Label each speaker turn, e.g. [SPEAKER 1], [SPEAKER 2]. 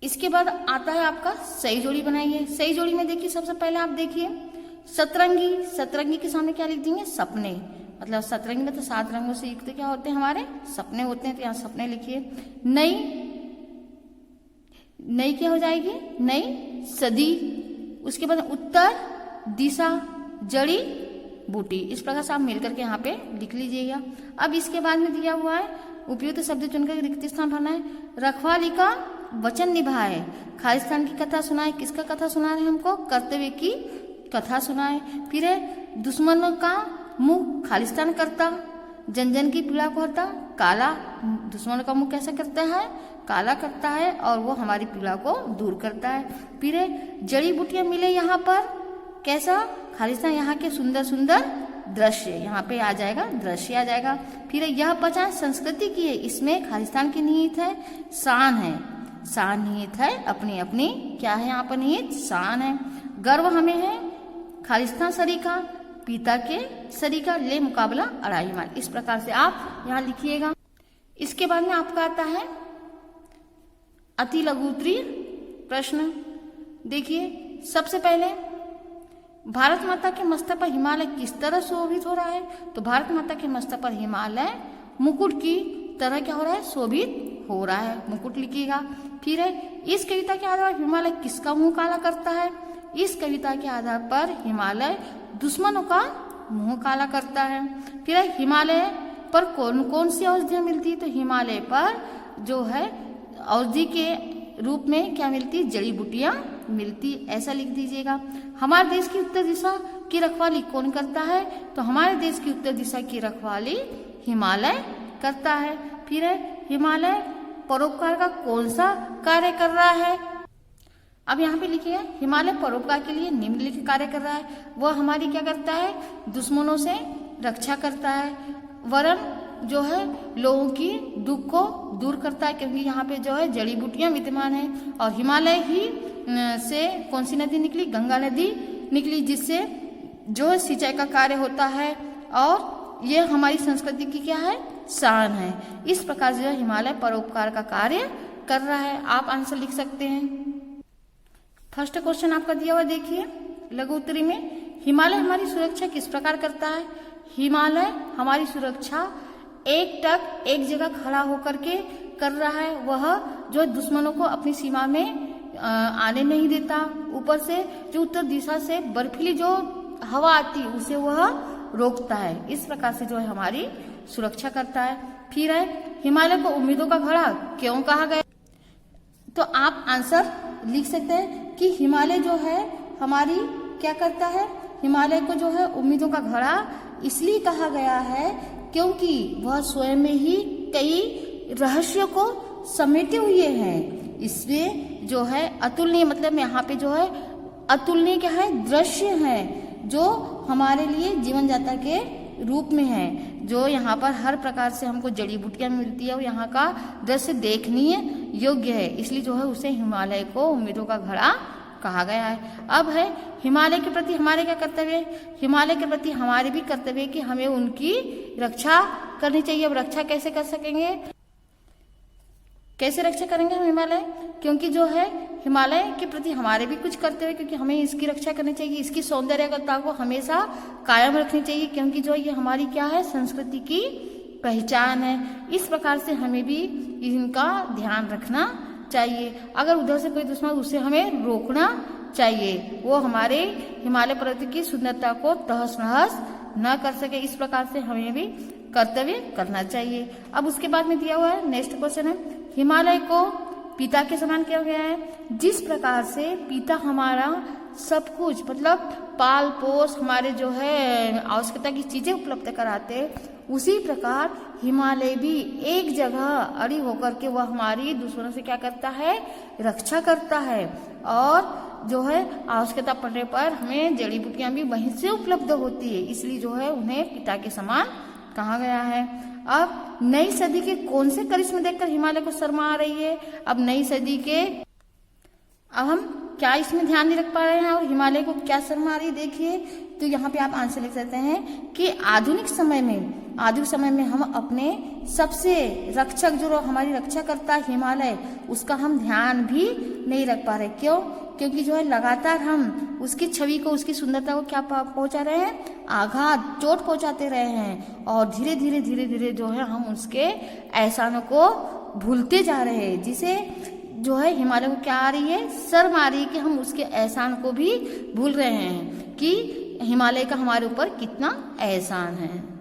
[SPEAKER 1] इसके बाद आता है आपका सही जोड़ी बनाइए। सही जोड़ी में देखिए सबसे पहले आप देखिए सतरंगी, सतरंगी के सामने क्या लिख देंगे? सपने। मतलब सतरंगी में तो 7 रंगों से युक्त क्या होते हैं? हमारे सपने होते हैं, तो यहाँ सपने लिखिए। नई, नई क्या हो जाएगी? नई सदी। उसके बाद उत्तर दिशा, जड़ी बूटी। इस प्रकार से आप मिलकर के यहाँ पे लिख लीजिएगा। अब इसके बाद में दिया हुआ है उपयुक्त शब्द चुनकर रिक्त स्थान भरना है। रखवाली का वचन निभाए, खालिस्तान की कथा सुनाए। किसका कथा सुना रहे हैं हमको? कर्तव्य की कथा सुनाए। फिर है दुश्मनों का मुंह खालिस्तान करता, जन जन की पीड़ा को हरता। काला, दुश्मनों का मुंह कैसा करता है? काला करता है, और वो हमारी पीड़ा को दूर करता है। फिर है जड़ी बूटियां मिले यहाँ पर, कैसा? खालिस्तान, यहाँ के सुंदर सुंदर दृश्य, यहाँ पे आ जाएगा, दृश्य आ जाएगा। फिर यह पहचान संस्कृति की है, इसमें खालिस्तान की निहित है शान है, शान निहित है अपनी अपनी, क्या है यहाँ पर निहित? शान है। गर्व हमें है खालिस्तान सरीखा, पिता के सरीखा, ले मुकाबला अड़ाई मार। इस प्रकार से आप यहाँ लिखिएगा। इसके बाद में आपका आता है अति लघु उत्तरीय प्रश्न। देखिए सबसे पहले भारत माता के मस्तक पर हिमालय किस तरह शोभित हो रहा है? तो भारत माता के मस्तक पर हिमालय मुकुट की तरह क्या हो रहा है? शोभित हो रहा है, मुकुट लिखिएगा। फिर है इस कविता के आधार पर हिमालय किसका मुंह काला करता है? इस कविता के आधार पर हिमालय दुश्मनों का मुंह काला करता है। फिर है हिमालय पर कौन कौन सी औषधियां मिलती? तो हिमालय पर जो है औषधि के रूप में क्या मिलती? जड़ी बूटियां मिलती, ऐसा लिख दीजिएगा। हमारे देश की उत्तर दिशा की रखवाली कौन करता है? तो हमारे देश की उत्तर दिशा की रखवाली हिमालय करता है। फिर है हिमालय परोपकार का कौन सा कार्य कर रहा है? अब यहाँ पे लिखिए हिमालय परोपकार के लिए निम्नलिखित कार्य कर रहा है। वह हमारी क्या करता है? दुश्मनों से रक्षा करता है, वरन जो है लोगों की दुख को दूर करता है, क्योंकि यहाँ पे जो है जड़ी बूटियां विद्यमान है। और हिमालय ही से कौन सी नदी निकली? गंगा नदी निकली, जिससे जो है सिंचाई का कार्य होता है, और ये हमारी संस्कृति की क्या है? शान है। इस प्रकार से हिमालय परोपकार का कार्य कर रहा है। आप आंसर लिख सकते हैं। फर्स्ट क्वेश्चन आपका दिया हुआ देखिए लघु उत्तरी में, हिमालय हमारी सुरक्षा किस प्रकार करता है? हिमालय हमारी सुरक्षा एक टक एक जगह खड़ा होकर के कर रहा है। वह जो दुश्मनों को अपनी सीमा में आने नहीं देता। ऊपर से जो उत्तर दिशा से बर्फीली जो हवा आती है उसे वह रोकता है। इस प्रकार से जो है हमारी सुरक्षा करता है। फिर है हिमालय को उम्मीदों का घड़ा क्यों कहा गया? तो आप आंसर लिख सकते हैं कि हिमालय जो है हमारी क्या करता है? हिमालय को जो है उम्मीदों का घड़ा इसलिए कहा गया है क्योंकि वह स्वयं में ही कई रहस्यों को समेटे हुए हैं। इसमें जो है अतुलनीय, मतलब यहाँ पे जो है अतुलनीय क्या है? दृश्य है, जो हमारे लिए जीवन जाता के रूप में है। जो यहाँ पर हर प्रकार से हमको जड़ी बूटियां मिलती है और यहाँ का दृश्य देखनीय योग्य है, इसलिए जो है उसे हिमालय को उम्मीदों का घड़ा कहा गया है। अब है हिमालय के प्रति हमारे क्या कर्तव्य? हिमालय के प्रति हमारे भी कर्तव्य है कि हमें उनकी रक्षा करनी चाहिए। अब रक्षा कैसे कर सकेंगे? कैसे रक्षा करेंगे हम हिमालय? क्योंकि जो है हिमालय के प्रति हमारे भी कुछ कर्तव्य, क्योंकि हमें इसकी रक्षा करनी चाहिए, इसकी सौंदर्यता को हमेशा कायम रखनी चाहिए, क्योंकि जो ये हमारी क्या है? संस्कृति की पहचान है। इस प्रकार से हमें भी इनका ध्यान रखना चाहिए। अगर उधर से कोई दुश्मन, उससे हमें रोकना चाहिए, वो हमारे हिमालय पर्वत की सुंदरता को तहस नहस न कर सके। इस प्रकार से हमें भी कर्तव्य करना चाहिए। अब उसके बाद में दिया हुआ है नेक्स्ट क्वेश्चन है, हिमालय को पिता के समान किया गया है। जिस प्रकार से पिता हमारा सब कुछ, मतलब पाल पोस हमारे जो है आवश्यकता की चीजें उपलब्ध कराते, उसी प्रकार हिमालय भी एक जगह अड़ी होकर के वह हमारी दुश्मनों से क्या करता है? रक्षा करता है। और जो है आवश्यकता पड़ने पर हमें जड़ी बूटियां भी वहीं से उपलब्ध होती है, इसलिए जो है उन्हें पिता के समान कहा गया है। अब नई सदी के कौन से करिश्मे देखकर हिमालय को शर्मा आ रही है? अब नई सदी के, अब हम क्या इसमें ध्यान नहीं रख पा रहे हैं और हिमालय को क्या शर्म आ रही है? देखिए, तो यहाँ पे आप आंसर लिख सकते हैं कि आधुनिक समय में हम अपने सबसे रक्षक, जो हमारी रक्षा करता है हिमालय, उसका हम ध्यान भी नहीं रख पा रहे। क्यों? क्योंकि जो है लगातार हम उसकी छवि को, उसकी सुंदरता को क्या पहुंचा रहे हैं? आघात, चोट पहुंचाते रहे हैं और धीरे धीरे जो है हम उसके एहसानों को भूलते जा रहे हैं, जिसे जो है हिमालय को क्या आ रही है? शर्म आ रही है कि हम उसके एहसान को भी भूल रहे हैं कि हिमालय का हमारे ऊपर कितना एहसान है।